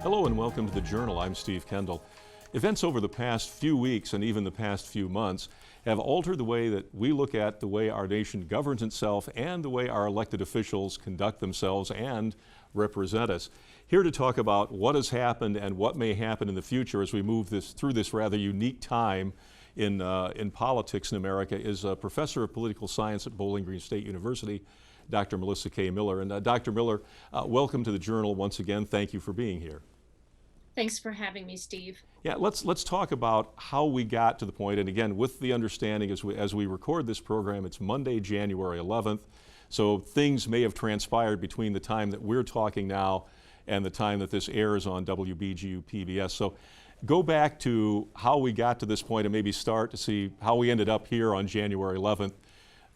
Hello and welcome to the Journal. I'm Steve Kendall. Events over the past few weeks and even the past few months have altered the way that we look at the way our nation governs itself and the way our elected officials conduct themselves and represent us. Here to talk about what has happened and what may happen in the future as we move through this rather unique time in politics in America is a professor of political science at Bowling Green State University, Dr. Melissa K. Miller. And Dr. Miller, welcome to the Journal once again. Thank you for being here. Thanks for having me, Steve. Yeah, let's talk about how we got to the point, and again, with the understanding as we record this program, it's Monday, January 11th, so things may have transpired between the time that we're talking now and the time that this airs on WBGU-PBS. So go back to how we got to this point and maybe start to see how we ended up here on January 11th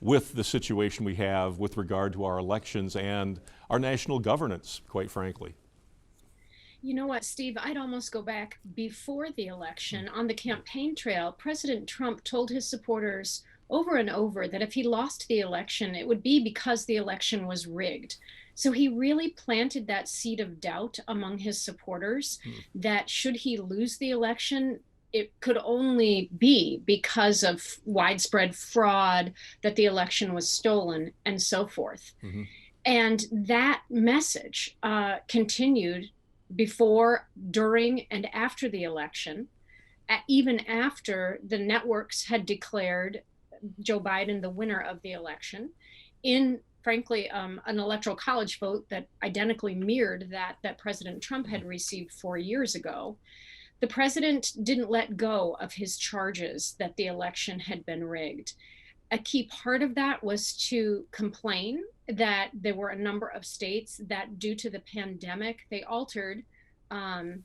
with the situation we have with regard to our elections and our national governance, quite frankly. You know what, Steve, I'd almost go back before the election. On the campaign trail, President Trump told his supporters over and over that if he lost the election, it would be because the election was rigged. So he really planted that seed of doubt among his supporters that should he lose the election, it could only be because of widespread fraud, that the election was stolen, and so forth. And that message continued before, during, and after the election, even after the networks had declared Joe Biden the winner of the election, in, frankly, an electoral college vote that identically mirrored that President Trump had received 4 years ago. The president didn't let go of his charges that the election had been rigged. A key part of that was to complain that there were a number of states that, due to the pandemic, they altered, going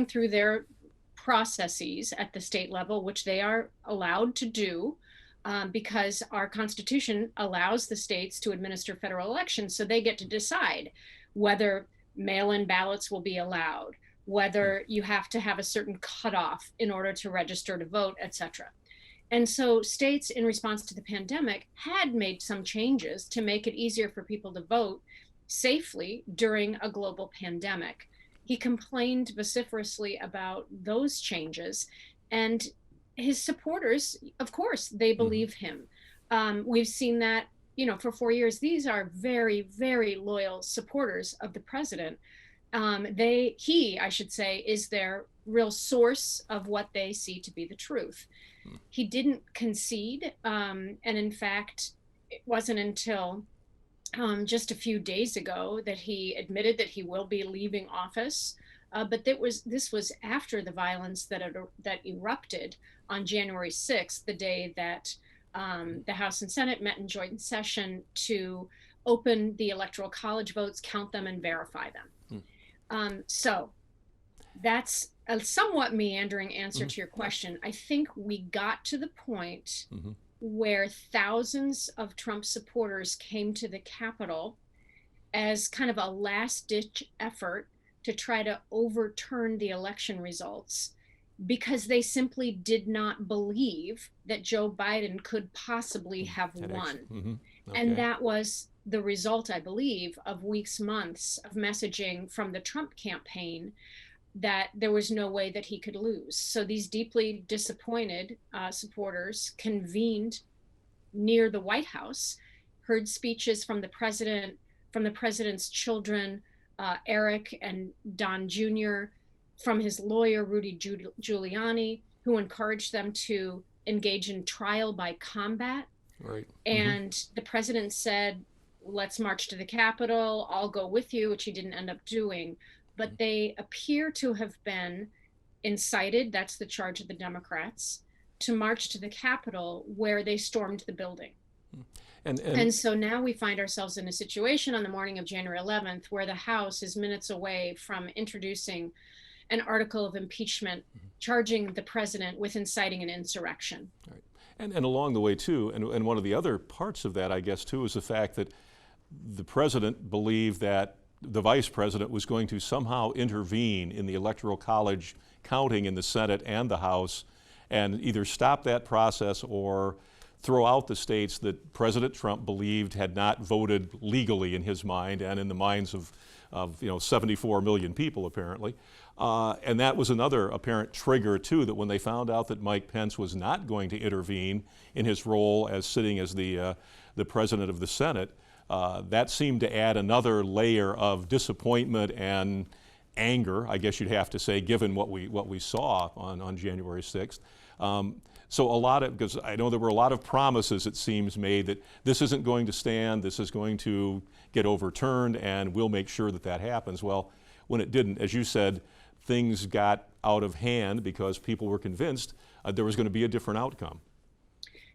through their processes at the state level, which they are allowed to do because our Constitution allows the states to administer federal elections. So they get to decide whether mail-in ballots will be allowed, whether you have to have a certain cutoff in order to register to vote, etc. And so states, in response to the pandemic, had made some changes to make it easier for people to vote safely during a global pandemic. He complained vociferously about those changes, and his supporters, of course, they believe him. We've seen that, for 4 years. These are very, very loyal supporters of the president. He, I should say, is their real source of what they see to be the truth. He didn't concede, and in fact, it wasn't until just a few days ago that he admitted that he will be leaving office. But this was after the violence that erupted on January 6th, the day that the House and Senate met in joint session to open the electoral college votes, count them, and verify them. So that's a somewhat meandering answer to your question. I think we got to the point where thousands of Trump supporters came to the Capitol as kind of a last-ditch effort to try to overturn the election results because they simply did not believe that Joe Biden could possibly have won. Okay. And that was the result, I believe, of weeks, months of messaging from the Trump campaign that there was no way that he could lose. So these deeply disappointed supporters convened near the White House, heard speeches from the president, from the president's children, Eric and Don Jr., from his lawyer, Rudy Giuliani, who encouraged them to engage in trial by combat. Right. And the president said, let's march to the Capitol, I'll go with you, which he didn't end up doing. But they appear to have been incited, that's the charge of the Democrats, to march to the Capitol, where they stormed the building. And so now we find ourselves in a situation on the morning of January 11th where the House is minutes away from introducing an article of impeachment charging the president with inciting an insurrection. Right. And along the way, too, and one of the other parts of that, I guess, too, is the fact that the president believed that the vice president was going to somehow intervene in the electoral college counting in the Senate and the House and either stop that process or throw out the states that President Trump believed had not voted legally in his mind and in the minds of of 74 million people apparently. And that was another apparent trigger too, that when they found out that Mike Pence was not going to intervene in his role as sitting as the president of the Senate, that seemed to add another layer of disappointment and anger, I guess you'd have to say, given what we saw on January 6th. So because I know there were a lot of promises, it seems, made that this isn't going to stand, this is going to get overturned, and we'll make sure that that happens. Well, when it didn't, as you said, things got out of hand because people were convinced there was going to be a different outcome.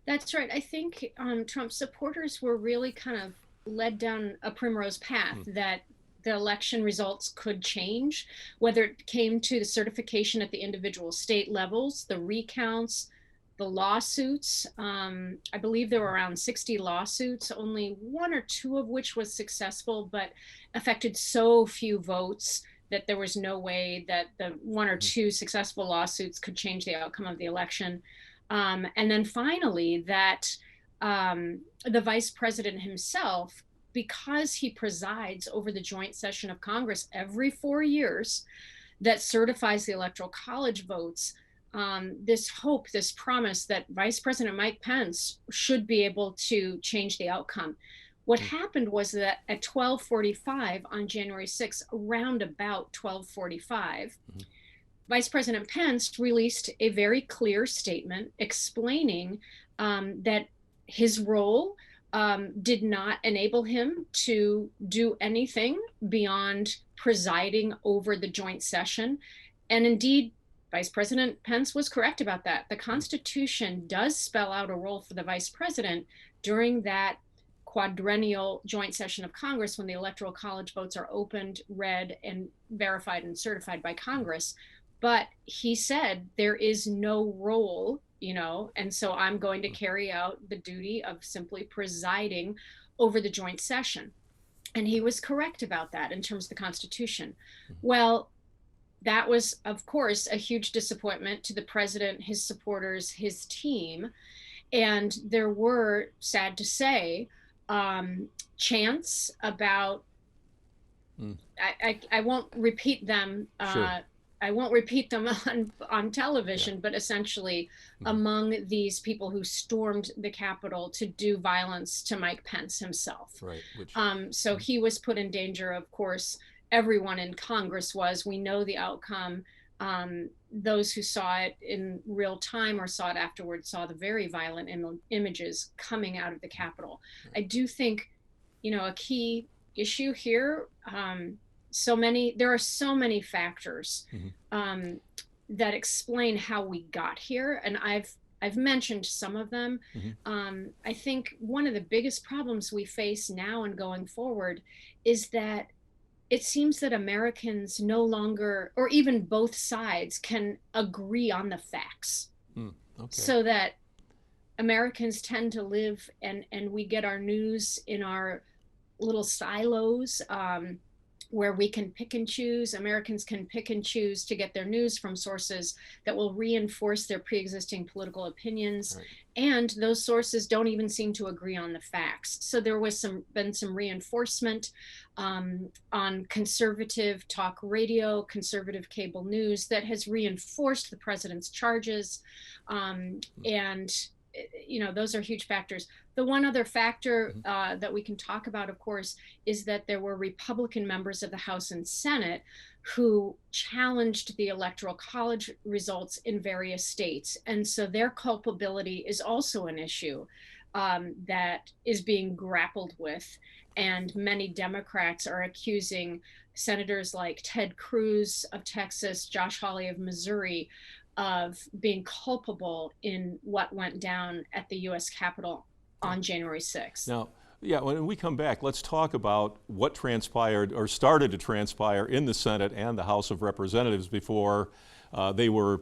That's right. I think Trump supporters were really kind of led down a primrose path that the election results could change, whether it came to the certification at the individual state levels, the recounts, the lawsuits. I believe there were around 60 lawsuits, only one or two of which was successful, but affected so few votes that there was no way that the one or two successful lawsuits could change the outcome of the election. And then finally, that the vice president himself, because he presides over the joint session of Congress every 4 years that certifies the Electoral College votes, this hope, this promise that Vice President Mike Pence should be able to change the outcome. What happened was that at 12:45 on January 6th, around about 12:45, Vice President Pence released a very clear statement explaining that his role did not enable him to do anything beyond presiding over the joint session. And indeed, Vice President Pence was correct about that. The Constitution does spell out a role for the vice president during that quadrennial joint session of Congress when the Electoral College votes are opened, read, and verified and certified by Congress. But he said there is no role, and so I'm going to carry out the duty of simply presiding over the joint session. And he was correct about that in terms of the Constitution. Well, that was, of course, a huge disappointment to the president, his supporters, his team. And there were, sad to say, chants about, I won't repeat them. Sure. I won't repeat them on television, but essentially among these people who stormed the Capitol to do violence to Mike Pence himself. Right. So he was put in danger, of course. Everyone in Congress was. We know the outcome. Those who saw it in real time or saw it afterwards saw the very violent images coming out of the Capitol. I do think, a key issue here, there are so many factors that explain how we got here, and I've mentioned some of them. I think one of the biggest problems we face now and going forward is that it seems that Americans no longer, or even both sides, can agree on the facts. So that Americans tend to live and we get our news in our little silos, where we can pick and choose. Americans can pick and choose to get their news from sources that will reinforce their pre-existing political opinions. Right. And those sources don't even seem to agree on the facts. So there was been some reinforcement on conservative talk radio, conservative cable news that has reinforced the president's charges. And those are huge factors. The one other factor that we can talk about, of course, is that there were Republican members of the House and Senate who challenged the Electoral College results in various states. And so their culpability is also an issue that is being grappled with. And many Democrats are accusing senators like Ted Cruz of Texas, Josh Hawley of Missouri, of being culpable in what went down at the U.S. Capitol on January 6th. Now, when we come back, let's talk about what transpired or started to transpire in the Senate and the House of Representatives before they were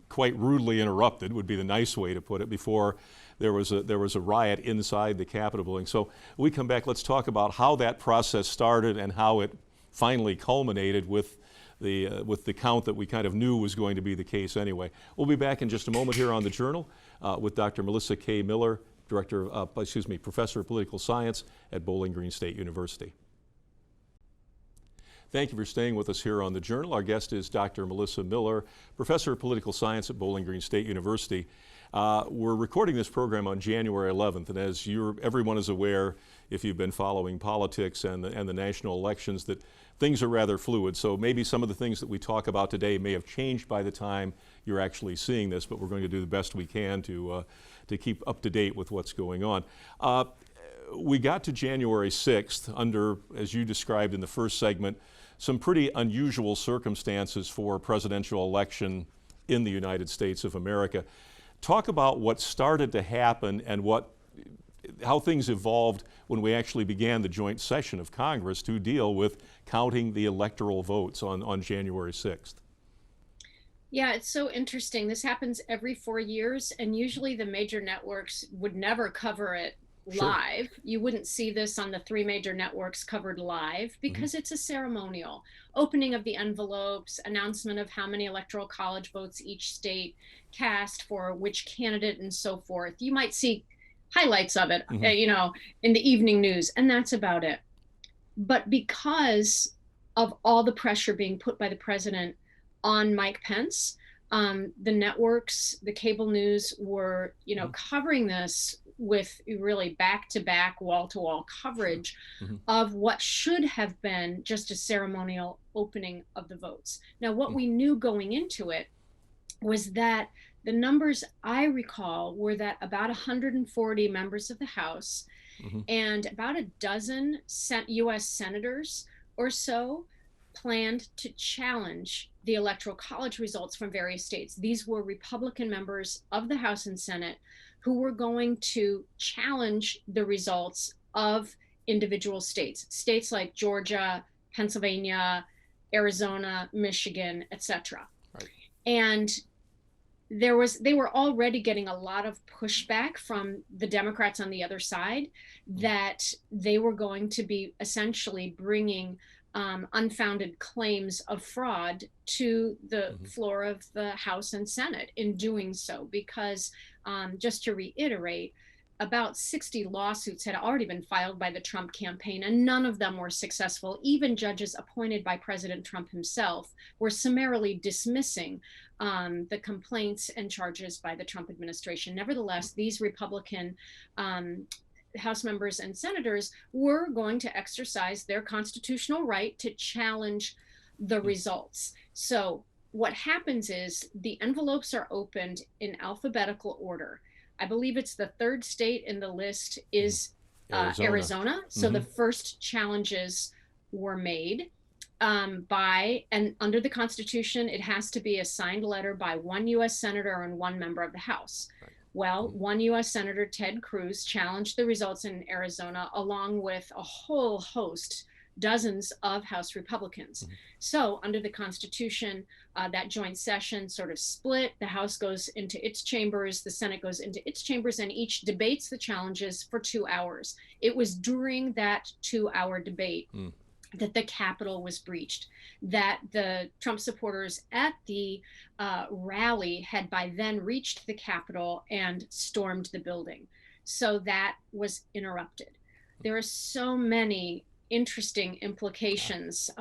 quite rudely interrupted, would be the nice way to put it, before there was a riot inside the Capitol building. So when we come back, let's talk about how that process started and how it finally culminated with the count that we kind of knew was going to be the case anyway. We'll be back in just a moment here on The Journal with Dr. Melissa K. Miller, Professor of Political Science at Bowling Green State University. Thank you for staying with us here on The Journal. Our guest is Dr. Melissa Miller, professor of political science at Bowling Green State University. We're recording this program on January 11th, and as everyone is aware, if you've been following politics and the national elections, that things are rather fluid. So maybe some of the things that we talk about today may have changed by the time you're actually seeing this, but we're going to do the best we can to keep up to date with what's going on. We got to January 6th under, as you described in the first segment, some pretty unusual circumstances for a presidential election in the United States of America. Talk about what started to happen and how things evolved when we actually began the joint session of Congress to deal with counting the electoral votes on January 6th. Yeah, it's so interesting. This happens every 4 years, and usually the major networks would never cover it live. Sure. You wouldn't see this on the three major networks covered live because it's a ceremonial opening of the envelopes, announcement of how many electoral college votes each state cast for which candidate and so forth. You might see highlights of it, in the evening news, and that's about it. But because of all the pressure being put by the president on Mike Pence, the networks, the cable news were, covering this with really back-to-back, wall-to-wall coverage of what should have been just a ceremonial opening of the votes. Now, what we knew going into it was that the numbers I recall were that about 140 members of the House and about a dozen U.S. senators or so planned to challenge the Electoral College results from various states. These were Republican members of the House and Senate who were going to challenge the results of individual states, states like Georgia, Pennsylvania, Arizona, Michigan, etc. Right. And they were already getting a lot of pushback from the Democrats on the other side that they were going to be essentially bringing unfounded claims of fraud to the floor of the House and Senate in doing so, because just to reiterate, about 60 lawsuits had already been filed by the Trump campaign, and none of them were successful. Even judges appointed by President Trump himself were summarily dismissing the complaints and charges by the Trump administration. Nevertheless, these Republican House members and senators were going to exercise their constitutional right to challenge the results. So what happens is the envelopes are opened in alphabetical order. I believe it's the third state in the list is Arizona. So the first challenges were made and under the Constitution, it has to be a signed letter by one U.S. senator and one member of the House. Right. Well, one U.S. Senator, Ted Cruz, challenged the results in Arizona along with a whole host, dozens of House Republicans. So under the Constitution, that joint session sort of split. The House goes into its chambers, the Senate goes into its chambers, and each debates the challenges for 2 hours. It was during that 2-hour debate that the Capitol was breached, that the Trump supporters at the rally had by then reached the Capitol and stormed the building. So that was interrupted. There are so many interesting implications,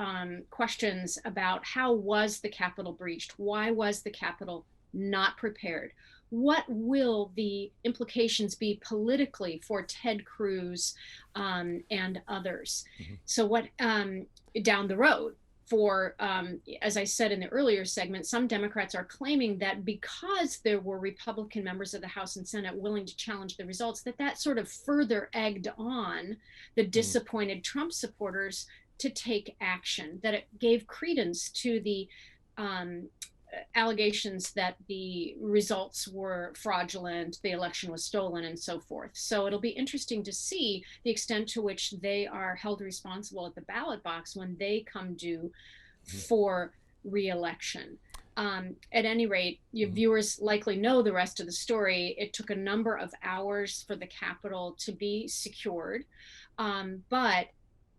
questions about how was the Capitol breached? Why was the Capitol not prepared? What will the implications be politically for Ted Cruz and others? So what down the road for, as I said in the earlier segment, some Democrats are claiming that because there were Republican members of the House and Senate willing to challenge the results, that sort of further egged on the disappointed Trump supporters to take action, that it gave credence to the allegations that the results were fraudulent, the election was stolen, and so forth. So it'll be interesting to see the extent to which they are held responsible at the ballot box when they come due for re-election. At any rate, your viewers likely know the rest of the story. It took a number of hours for the Capitol to be secured, but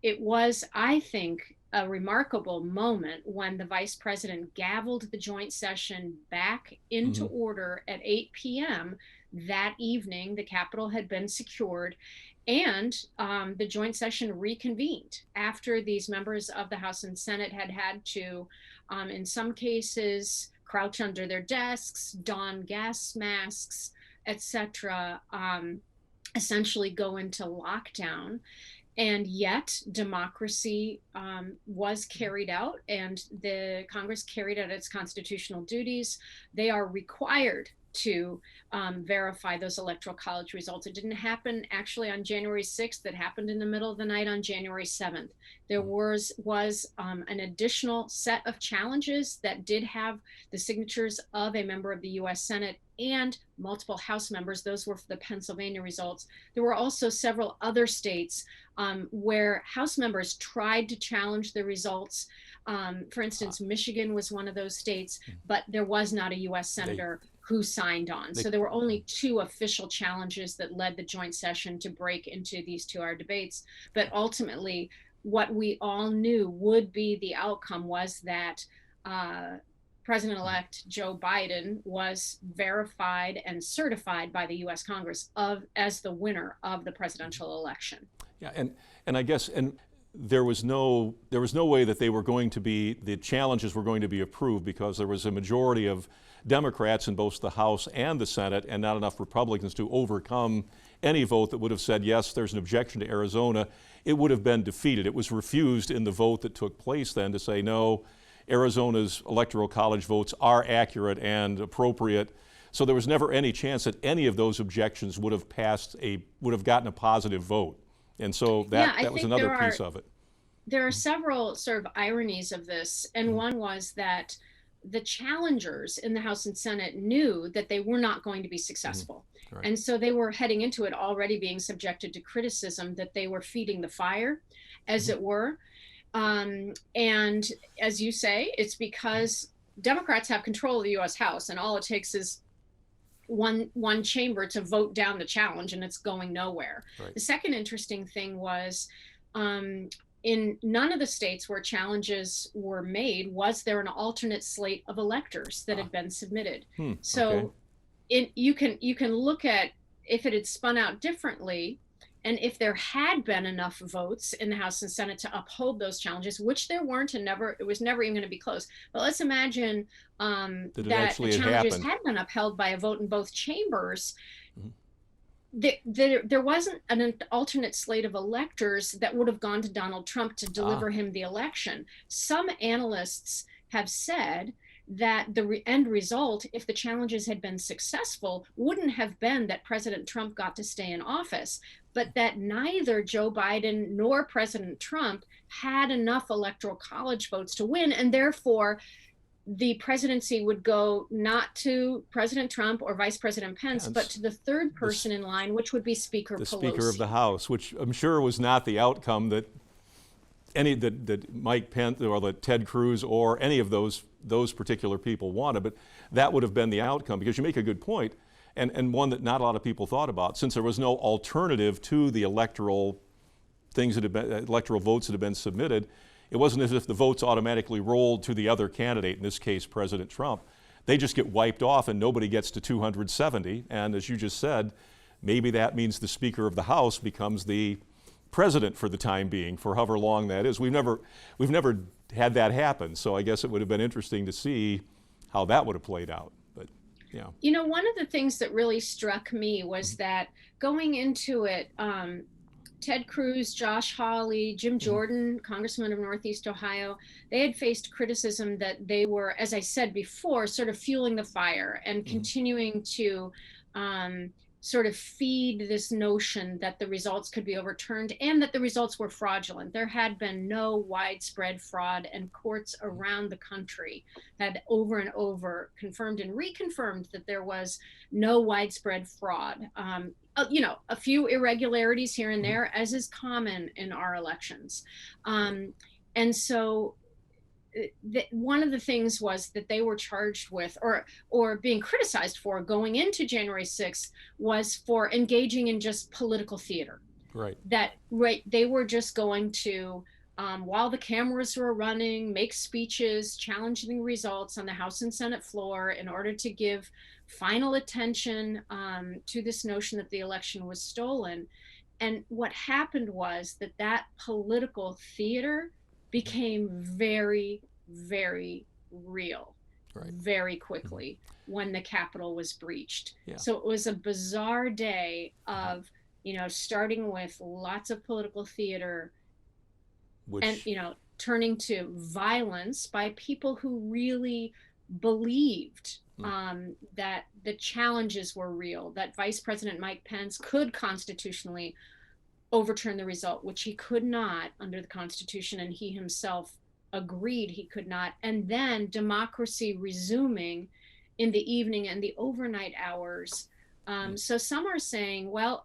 it was, I think, a remarkable moment when the vice president gavelled the joint session back into order at 8 p.m. that evening. The Capitol had been secured, And the joint session reconvened after these members of the House and Senate had to, in some cases, crouch under their desks, don gas masks, etc., essentially go into lockdown. And yet democracy was carried out, and the Congress carried out its constitutional duties. They are required to verify those electoral college results. It didn't happen actually on January 6th. It happened in the middle of the night on January 7th. There was an additional set of challenges that did have the signatures of a member of the U.S. Senate and multiple House members. Those were for the Pennsylvania results. There were also several other states where House members tried to challenge the results. For instance, Michigan was one of those states, but there was not a U.S. senator who signed on. So there were only 2 official challenges that led the joint session to break into these 2-hour debates. But ultimately, what we all knew would be the outcome was that President-elect Joe Biden was verified and certified by the U.S. Congress as the winner of the presidential election. Yeah, and I guess there was no way that the challenges were going to be approved, because there was a majority of Democrats in both the House and the Senate, and not enough Republicans to overcome any vote that would have said, yes, there's an objection to Arizona. It would have been defeated. It was refused in the vote that took place then to say, no, Arizona's electoral college votes are accurate and appropriate. So there was never any chance that any of those objections would have gotten a positive vote. And so that was another piece of it. There are several sort of ironies of this. And one was that the challengers in the House and Senate knew that they were not going to be successful. Right. And so they were heading into it already being subjected to criticism that they were feeding the fire, as it were. And as you say, it's because Democrats have control of the U.S. House, and all it takes is one chamber to vote down the challenge, and it's going nowhere. Right. The second interesting thing was in none of the states where challenges were made was there an alternate slate of electors that had been submitted. So you can look at if it had spun out differently, and if there had been enough votes in the House and Senate to uphold those challenges, which there weren't, and it was never even going to be close. But let's imagine that the challenges had been upheld by a vote in both chambers. There wasn't an alternate slate of electors that would have gone to Donald Trump to deliver him the election. Some analysts have said that the end result, if the challenges had been successful, wouldn't have been that President Trump got to stay in office, but that neither Joe Biden nor President Trump had enough electoral college votes to win, and therefore the presidency would go not to President Trump or Vice President Pence, but to the third person in line, which would be Speaker Pelosi. The Speaker of the House, which I'm sure was not the outcome that that Mike Pence or that Ted Cruz or any of those particular people wanted, but that would have been the outcome, because you make a good point, and one that not a lot of people thought about. Since there was no alternative to the electoral votes that had been submitted, it wasn't as if the votes automatically rolled to the other candidate, in this case President Trump. They just get wiped off and nobody gets to 270, and as you just said, maybe that means the Speaker of the House becomes the president for the time being, for however long that is. We've never had that happen, so I guess it would have been interesting to see how that would have played out. But yeah, you know, one of the things that really struck me was that going into it, Ted Cruz, Josh Hawley, Jim Jordan, Congressman of Northeast Ohio, they had faced criticism that they were, as I said before, sort of fueling the fire and continuing to sort of feed this notion that the results could be overturned and that the results were fraudulent. There had been no widespread fraud, and courts around the country had over and over confirmed and reconfirmed that there was no widespread fraud. You know, a few irregularities here and there, as is common in our elections. And so one of the things was that they were charged with or being criticized for going into January 6th was for engaging in just political theater. Right. They were just going to, while the cameras were running, make speeches challenging results on the House and Senate floor in order to give final attention to this notion that the election was stolen. And what happened was that that political theater became very, very real Right. very quickly when the Capitol was breached. Yeah. So it was a bizarre day of, starting with lots of political theater and, Which, turning to violence by people who really believed that the challenges were real, that Vice President Mike Pence could constitutionally overturn the result, which he could not under the Constitution, and he himself agreed he could not. And then democracy resuming in the evening and the overnight hours. So some are saying, well,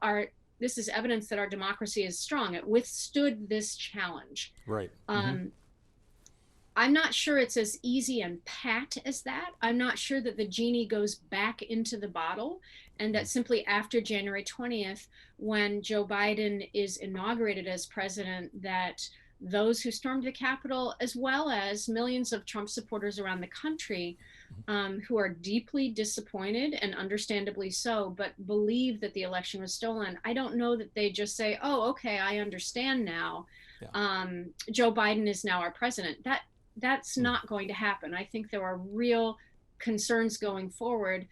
this is evidence that our democracy is strong. It withstood this challenge. right. I'm not sure it's as easy and pat as that. I'm not sure that the genie goes back into the bottle and that simply after January 20th, when Joe Biden is inaugurated as president, that those who stormed the Capitol, as well as millions of Trump supporters around the country, who are deeply disappointed and understandably so, but believe that the election was stolen, I don't know that they just say, oh, okay, I understand now. Yeah. Joe Biden is now our president. That's not going to happen. I think there are real concerns going forward.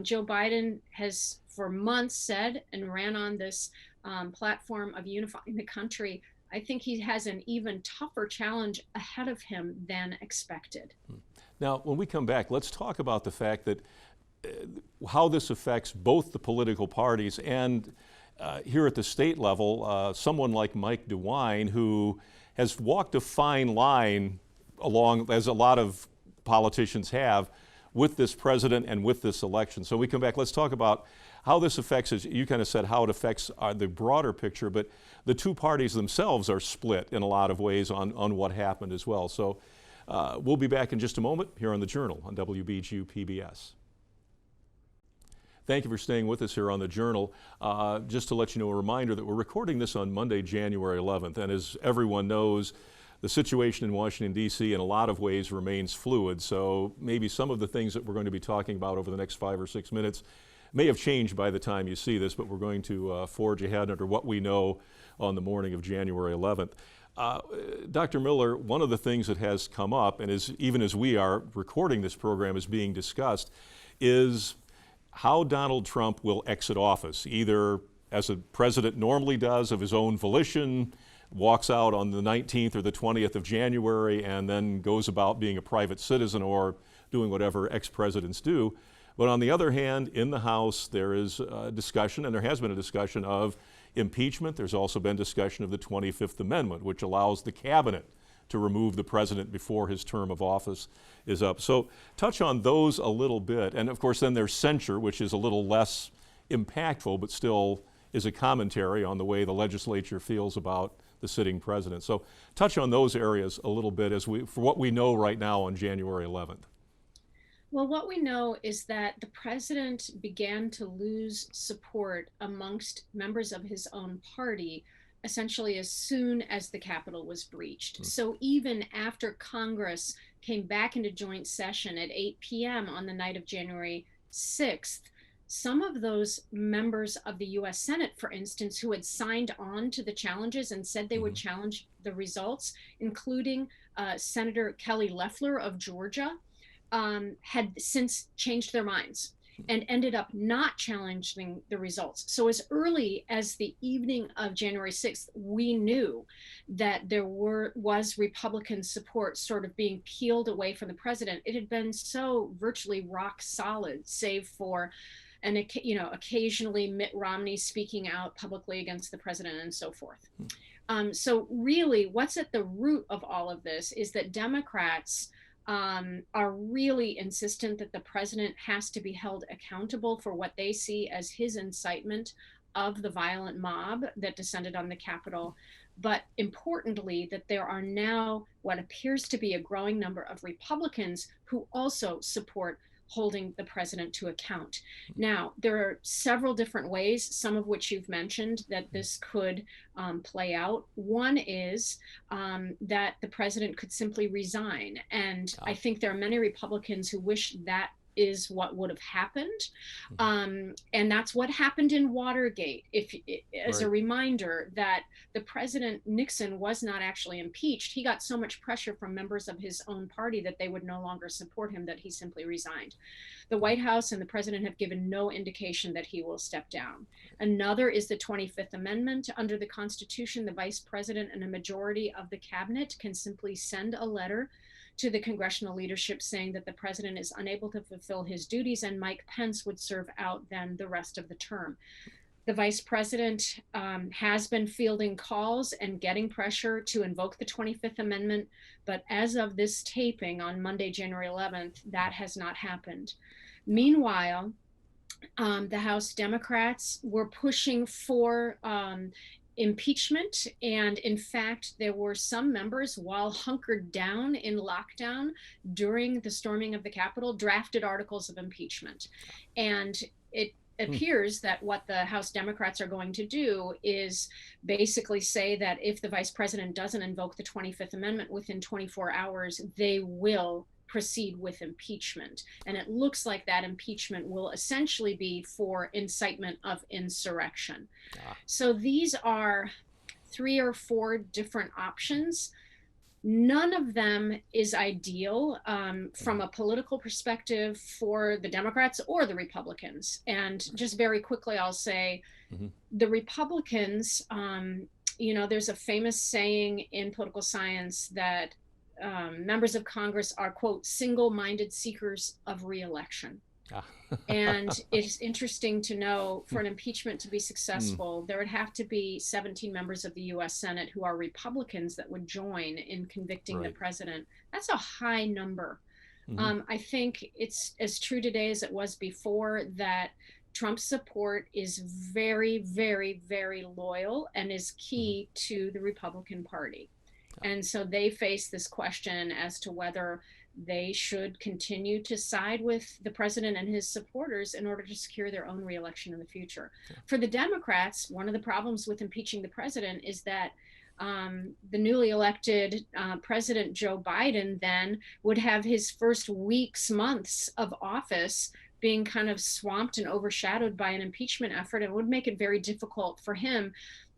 Joe Biden has for months said and ran on this platform of unifying the country. I think he has an even tougher challenge ahead of him than expected. Now, when we come back, let's talk about the fact that how this affects both the political parties and here at the state level, someone like Mike DeWine, who has walked a fine line along, as a lot of politicians have, with this president and with this election. So we come back, let's talk about how this affects, as you kind of said, how it affects the broader picture, but the two parties themselves are split in a lot of ways on what happened as well. So we'll be back in just a moment here on The Journal on WBGU PBS. Thank you for staying with us here on The Journal. Just to let you know, a reminder that we're recording this on Monday, January 11th, and as everyone knows, the situation in Washington, D.C. in a lot of ways remains fluid, so maybe some of the things that we're going to be talking about over the next 5 or 6 minutes may have changed by the time you see this, but we're going to forge ahead under what we know on the morning of January 11th. Dr. Miller, one of the things that has come up, and even as we are recording this program is being discussed, is how Donald Trump will exit office, either as a president normally does of his own volition, walks out on the 19th or the 20th of January and then goes about being a private citizen or doing whatever ex-presidents do. But on the other hand, in the House, there is a discussion, and there has been a discussion of impeachment. There's also been discussion of the 25th Amendment, which allows the cabinet to remove the president before his term of office is up. So touch on those a little bit. And of course, then there's censure, which is a little less impactful, but still is a commentary on the way the legislature feels about the sitting president. So touch on those areas a little bit for what we know right now on January 11th. Well, what we know is that the president began to lose support amongst members of his own party essentially as soon as the Capitol was breached. So even after Congress came back into joint session at 8 p.m. on the night of January 6th, some of those members of the U.S. Senate, for instance, who had signed on to the challenges and said they would challenge the results, including Senator Kelly Loeffler of Georgia, had since changed their minds and ended up not challenging the results. So as early as the evening of January 6th, we knew that there was Republican support sort of being peeled away from the president. It had been so virtually rock solid, save for occasionally Mitt Romney speaking out publicly against the president and so forth. So really, what's at the root of all of this is that Democrats are really insistent that the president has to be held accountable for what they see as his incitement of the violent mob that descended on the Capitol. But importantly, that there are now what appears to be a growing number of Republicans who also support holding the president to account. Now, there are several different ways, some of which you've mentioned, that this could play out. One is that the president could simply resign. And I think there are many Republicans who wish that is what would have happened. And that's what happened in Watergate. As a reminder that the President Nixon was not actually impeached, he got so much pressure from members of his own party that they would no longer support him that he simply resigned. The White House and the President have given no indication that he will step down. Another is the 25th Amendment. Under the Constitution, the Vice President and a majority of the cabinet can simply send a letter to the congressional leadership saying that the president is unable to fulfill his duties, and Mike Pence would serve out then the rest of the term. The vice president has been fielding calls and getting pressure to invoke the 25th Amendment, but as of this taping on Monday, January 11th, that has not happened. Meanwhile, the House Democrats were pushing for impeachment, and in fact, there were some members, while hunkered down in lockdown during the storming of the Capitol, drafted articles of impeachment. And it appears that what the House Democrats are going to do is basically say that if the vice president doesn't invoke the 25th Amendment within 24 hours, they will proceed with impeachment. And it looks like that impeachment will essentially be for incitement of insurrection. So these are 3 or 4 different options. None of them is ideal from a political perspective for the Democrats or the Republicans. And just very quickly, I'll say the Republicans, there's a famous saying in political science that members of Congress are, quote, single-minded seekers of re-election. And it's interesting to know, for an impeachment to be successful, there would have to be 17 members of the U.S. Senate who are Republicans that would join in convicting the president. That's a high number. I think it's as true today as it was before that Trump's support is very, very, very loyal and is key to the Republican Party. And so they face this question as to whether they should continue to side with the president and his supporters in order to secure their own reelection in the future. For the Democrats, one of the problems with impeaching the president is that the newly elected President Joe Biden then would have his first weeks, months of office being kind of swamped and overshadowed by an impeachment effort, and would make it very difficult for him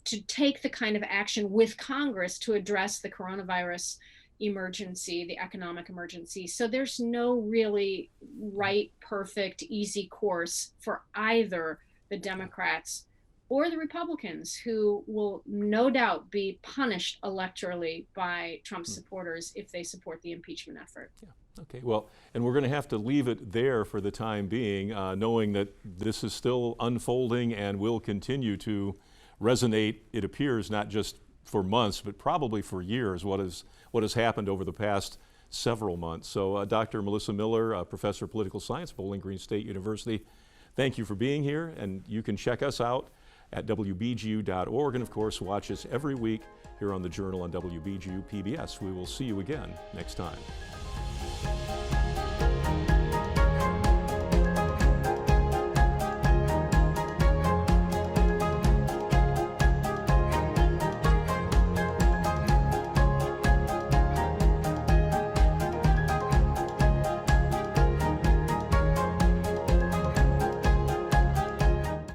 to take the kind of action with Congress to address the coronavirus emergency, the economic emergency. So there's no really right, perfect, easy course for either the Democrats or the Republicans, who will no doubt be punished electorally by Trump's supporters if they support the impeachment effort. Okay, well, and we're going to have to leave it there for the time being, knowing that this is still unfolding and will continue to resonate, it appears, not just for months, but probably for years, what has happened over the past several months. So Dr. Melissa Miller, Professor of Political Science, Bowling Green State University, thank you for being here, and you can check us out at WBGU.org, and of course watch us every week here on the Journal on WBGU PBS. We will see you again next time.